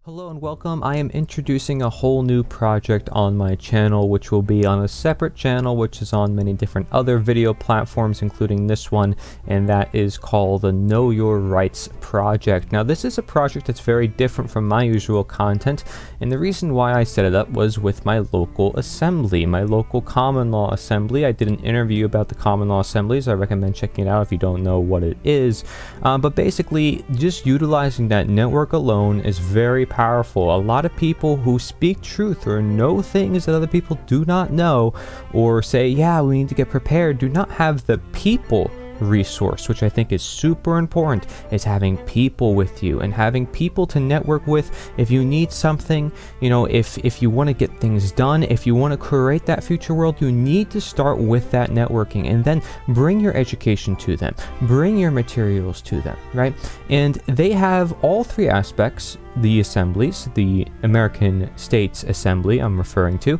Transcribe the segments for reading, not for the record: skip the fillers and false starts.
Hello and welcome. I am introducing a whole new project on my channel, which will be on a separate channel which is on many different other video platforms, including this one, and that is called the Know Your Rights project. Now this is a project that's very different from my usual content, and the reason why I set it up was with my local assembly, my local common law assembly. I did an interview about the common law assemblies. I recommend checking it out if you don't know what it is, but basically just utilizing that network alone is very powerful. A lot of people who speak truth or know things that other people do not know, or say, yeah, we need to get prepared, do not have the people resource, which I think is super important, is having people with you and having people to network with. If you need something, you know, if you want to get things done, if you want to create that future world, you need to start with that networking and then bring your education to them, bring your materials to them, right? And they have all three aspects. The assemblies, the American States Assembly I'm referring to,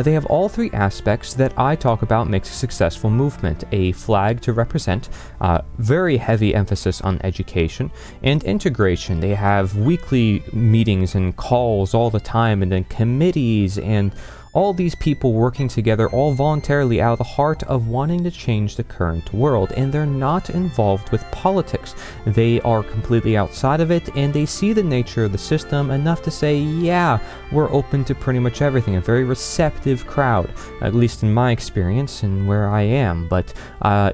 they have all three aspects that I talk about makes a successful movement. A flag to represent, very heavy emphasis on education, and integration. They have weekly meetings and calls all the time, and then committees, and all these people working together all voluntarily out of the heart of wanting to change the current world, and they're not involved with politics. They are completely outside of it, and they see the nature of the system enough to say, yeah, we're open to pretty much everything. A very receptive crowd, at least in my experience and where I am. But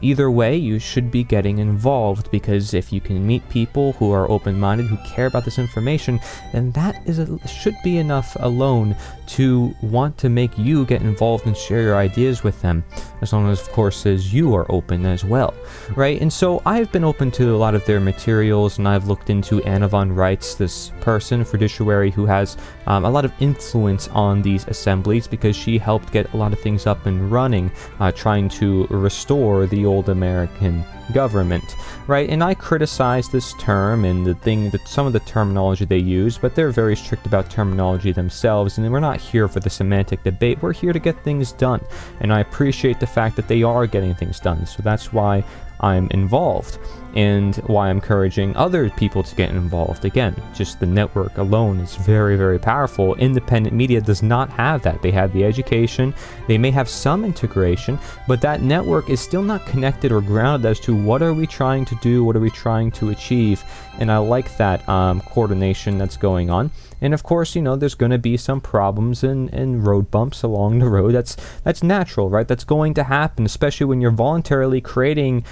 either way, you should be getting involved, because if you can meet people who are open-minded, who care about this information, then that should be enough alone to want to make you get involved and share your ideas with them, as long as, of course, as you are open as well, right? And so I've been open to a lot of their materials, and I've looked into Von Reitz, this person, fiduciary, who has a lot of influence on these assemblies, because she helped get a lot of things up and running, trying to restore the old American government, right? And I criticize this term and the thing that some of the terminology they use, but they're very strict about terminology themselves, and we're not here for the semantic debate. We're here to get things done, and I appreciate the fact that they are getting things done. So that's why I'm involved, and why I'm encouraging other people to get involved. Again, just the network alone is very, very powerful. Independent media does not have that. They have the education, they may have some integration, but that network is still not connected or grounded as to what are we trying to do, what are we trying to achieve. And I like that coordination that's going on. And of course, you know, there's going to be some problems and road bumps along the road. That's natural, right? That's going to happen, especially when you're voluntarily creating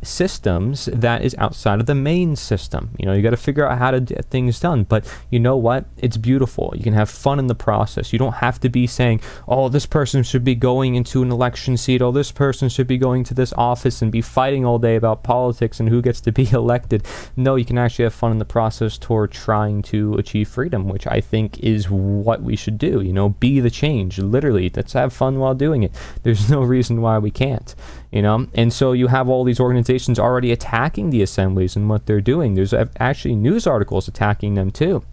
systems that is outside of the main system. You know, you got to figure out how to get things done. But you know what? It's beautiful. You can have fun in the process. You don't have to be saying, oh, this person should be going into an election seat. Oh, this person should be going to this office, and be fighting all day about politics and who gets to be elected. No, you can actually have fun in the process toward trying to achieve freedom, which I think is what we should do. You know, be the change. Literally, let's have fun while doing it. There's no reason why we can't. You know, and so you have all these organizations already attacking the assemblies and what they're doing. There's actually news articles attacking them too,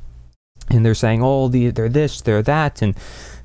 and they're saying, oh, they're this, they're that, and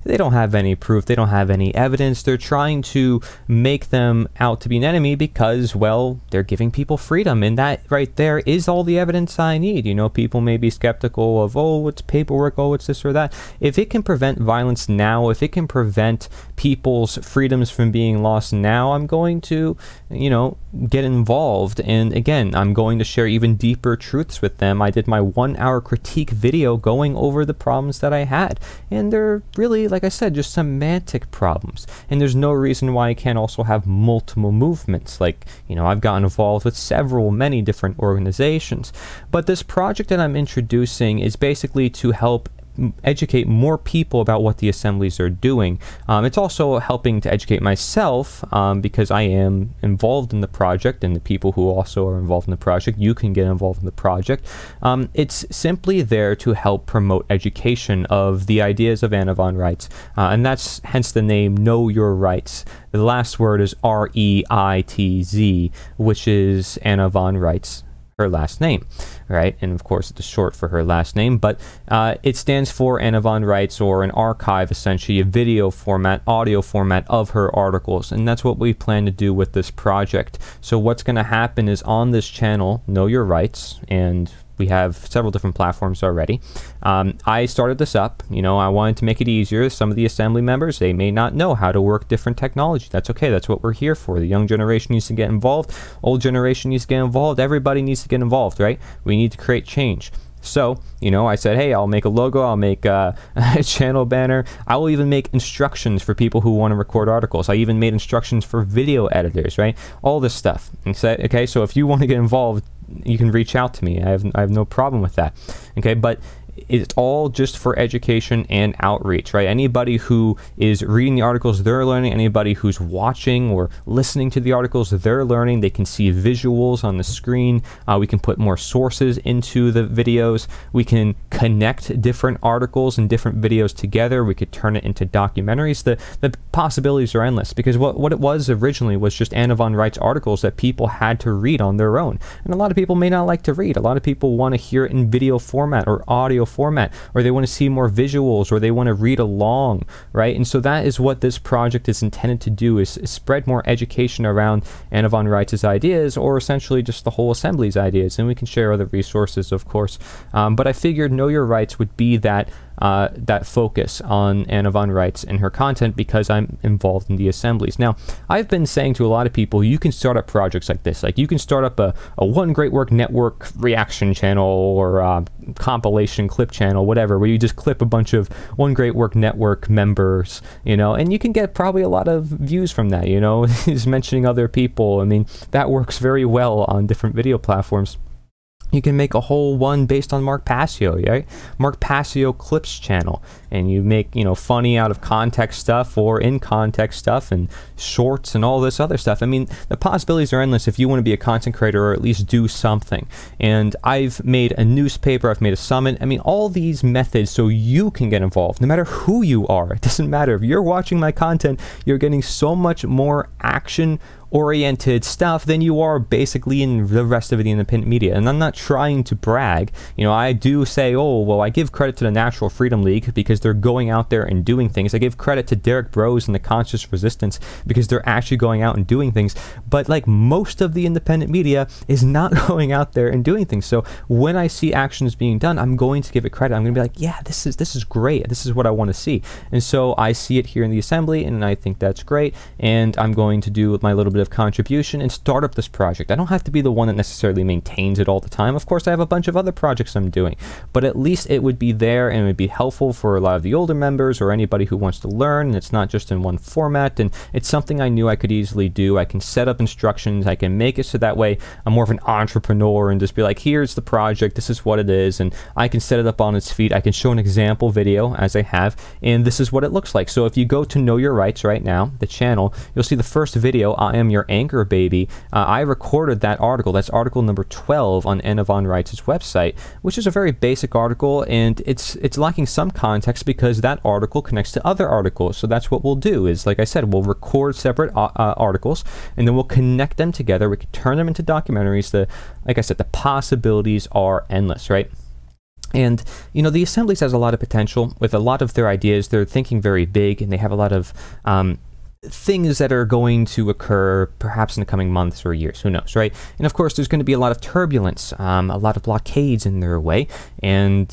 they don't have any proof, they don't have any evidence. They're trying to make them out to be an enemy because, well, they're giving people freedom, and that right there is all the evidence I need. You know, people may be skeptical of, oh, it's paperwork, oh, it's this or that. If it can prevent violence now, if it can prevent people's freedoms from being lost now, I'm going to, you know, get involved. And again, I'm going to share even deeper truths with them. I did my 1-hour critique video going over the problems that I had, and they're really, like I said, just semantic problems. And there's no reason why I can't also have multiple movements. Like, you know, I've gotten involved with many different organizations. But this project that I'm introducing is basically to help educate more people about what the assemblies are doing. It's also helping to educate myself, because I am involved in the project, and the people who also are involved in the project, you can get involved in the project. It's simply there to help promote education of the ideas of Von Reitz, and that's hence the name Know Your Rights. The last word is R-E-I-T-Z, which is Von Reitz, her last name, right? And of course it's short for her last name, but it stands for Von Reitz, or an archive, essentially a video format, audio format of her articles, and that's what we plan to do with this project. So what's going to happen is, on this channel, Know Your Rights, and we have several different platforms already. I started this up, you know, I wanted to make it easier. Some of the assembly members, they may not know how to work different technology. That's okay, that's what we're here for. The young generation needs to get involved, old generation needs to get involved, everybody needs to get involved, right? We need to create change. So, you know, I said, hey, I'll make a logo, I'll make a channel banner, I will even make instructions for people who want to record articles. I even made instructions for video editors, right? All this stuff. Okay, so if you want to get involved, you can reach out to me. I have no problem with that. Okay, but it's all just for education and outreach, right? Anybody who is reading the articles, they're learning. Anybody who's watching or listening to the articles, they're learning. They can see visuals on the screen. We can put more sources into the videos. We can connect different articles and different videos together. We could turn it into documentaries. The possibilities are endless, because what it was originally was just Anna von Reitz articles that people had to read on their own. And a lot of people may not like to read. A lot of people want to hear it in video format or audio format, or they want to see more visuals, or they want to read along, right? And so that is what this project is intended to do, is spread more education around Anna von Reitz's ideas, or essentially just the whole assembly's ideas. And we can share other resources, of course, but I figured Know Your Rights would be that focus on Anna von Reitz and her content, because I'm involved in the assemblies. Now, I've been saying to a lot of people, you can start up projects like this. Like, you can start up a One Great Work Network reaction channel, or compilation clip channel, whatever, where you just clip a bunch of One Great Work Network members, you know, and you can get probably a lot of views from that, you know, is mentioning other people. I mean, that works very well on different video platforms. You can make a whole one based on Mark Passio, right? Mark Passio Clips channel, and you make, you know, funny out of context stuff or in context stuff and shorts and all this other stuff. I mean, the possibilities are endless if you want to be a content creator, or at least do something. And I've made a newspaper, I've made a summit. I mean, all these methods so you can get involved, no matter who you are. It doesn't matter. If you're watching my content, you're getting so much more action oriented stuff than you are basically in the rest of the independent media. And I'm not trying to brag. You know, I do say, oh, well, I give credit to the Natural Freedom League because they're going out there and doing things. I give credit to Derek Bros and the Conscious Resistance because they're actually going out and doing things. But like, most of the independent media is not going out there and doing things. So when I see actions being done, I'm going to give it credit. I'm going to be like, yeah, this is great. This is what I want to see. And so I see it here in the assembly, and I think that's great. And I'm going to do my little bit of contribution and start up this project. I don't have to be the one that necessarily maintains it all the time. Of course, I have a bunch of other projects I'm doing, but at least it would be there, and it would be helpful for a lot of the older members or anybody who wants to learn. And it's not just in one format, and it's something I knew I could easily do. I can set up instructions, I can make it so that way I'm more of an entrepreneur and just be like, here's the project, this is what it is, and I can set it up on its feet. I can show an example video as I have, and this is what it looks like. So if you go to Know Your Rights right now, the channel, you'll see the first video, I Am Your Anchor Baby. I recorded that article. That's article number 12 on Anna von Reitz's website, which is a very basic article, and it's lacking some context because that article connects to other articles. So that's what we'll do, is, like I said, we'll record separate articles, and then we'll connect them together. We can turn them into documentaries. Like I said, the possibilities are endless, right? And, you know, the Assemblies has a lot of potential with a lot of their ideas. They're thinking very big, and they have a lot of things that are going to occur perhaps in the coming months or years, who knows, right? And of course, there's going to be a lot of turbulence, a lot of blockades in their way, and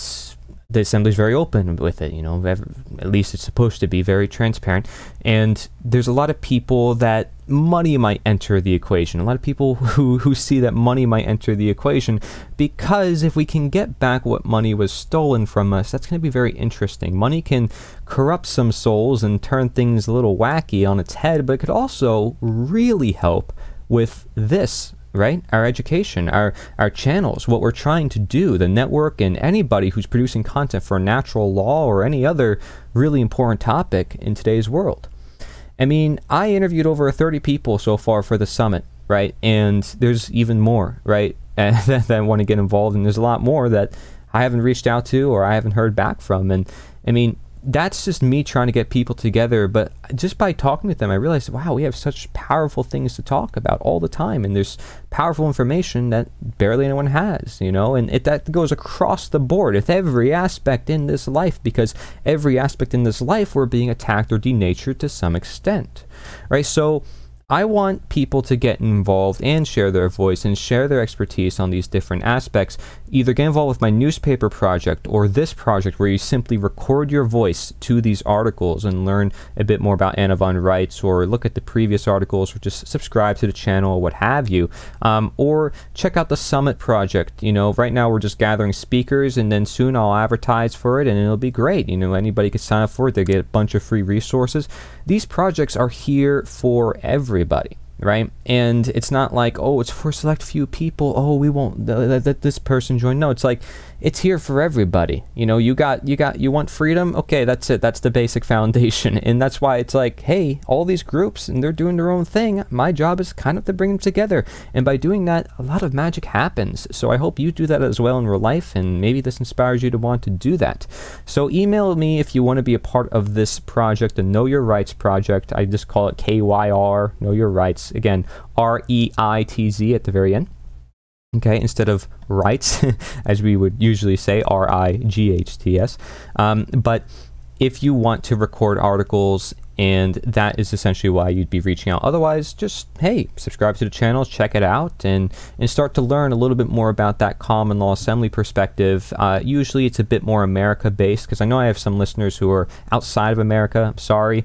the Assembly is very open with it, you know, at least it's supposed to be very transparent. And there's a lot of people that money might enter the equation. A lot of people who see that money might enter the equation, because if we can get back what money was stolen from us, that's going to be very interesting. Money can corrupt some souls and turn things a little wacky on its head, but it could also really help with this, right? Our education, our channels, what we're trying to do, the network, and anybody who's producing content for natural law or any other really important topic in today's world. I mean, I interviewed over 30 people so far for the summit, right? And there's even more, right, that want to get involved, and there's a lot more that I haven't reached out to or I haven't heard back from. And I mean, that's just me trying to get people together, but just by talking with them, I realized, wow, we have such powerful things to talk about all the time, and there's powerful information that barely anyone has, you know, and that goes across the board with every aspect in this life, because every aspect in this life we're being attacked or denatured to some extent, right? So I want people to get involved and share their voice and share their expertise on these different aspects. Either get involved with my newspaper project or this project where you simply record your voice to these articles and learn a bit more about Anna von Reitz, or look at the previous articles, or just subscribe to the channel, or what have you. Or check out the Summit project. You know, right now we're just gathering speakers, and then soon I'll advertise for it and it'll be great. You know, anybody can sign up for it. They get a bunch of free resources. These projects are here for everybody, right? And it's not like, oh, it's for a select few people, oh, we won't let this person join. No, it's like, it's here for everybody. You know, you want freedom? Okay, that's it. That's the basic foundation. And that's why it's like, hey, all these groups, and they're doing their own thing. My job is kind of to bring them together. And by doing that, a lot of magic happens. So I hope you do that as well in real life, and maybe this inspires you to want to do that. So email me if you want to be a part of this project, the Know Your Rights project. I just call it KYR, Know Your Rights. Again, REITZ at the very end. Okay, instead of rights, as we would usually say, RIGHTS. But if you want to record articles, and that is essentially why you'd be reaching out. Otherwise, just, hey, subscribe to the channel, check it out, and start to learn a little bit more about that common law assembly perspective. Usually it's a bit more America-based, because I know I have some listeners who are outside of America. I'm sorry.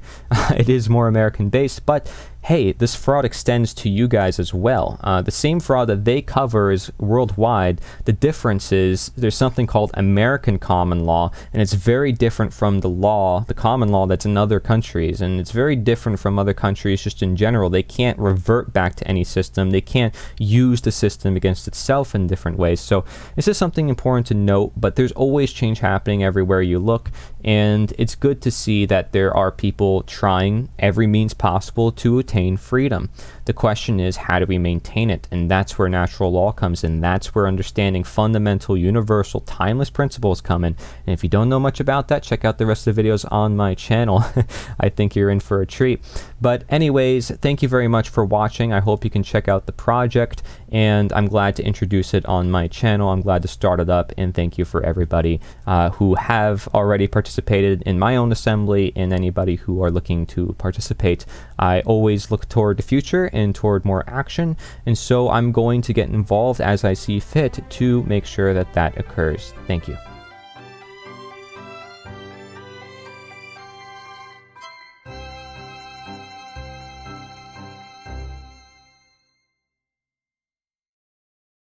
It is more American-based, but hey, this fraud extends to you guys as well. The same fraud that they cover is worldwide. The difference is there's something called American common law, and it's very different from the law, the common law that's in other countries, and it's very different from other countries just in general. They can't revert back to any system. They can't use the system against itself in different ways. So this is something important to note, but there's always change happening everywhere you look, and it's good to see that there are people trying every means possible to attain freedom. The question is, how do we maintain it? And that's where natural law comes in. That's where understanding fundamental, universal, timeless principles come in. And if you don't know much about that, check out the rest of the videos on my channel. I think you're in for a treat. But anyways, thank you very much for watching. I hope you can check out the project, and I'm glad to introduce it on my channel. I'm glad to start it up, and thank you for everybody who have already participated in my own assembly, and anybody who are looking to participate. I always look toward the future and toward more action, and so I'm going to get involved as I see fit to make sure that that occurs. Thank you.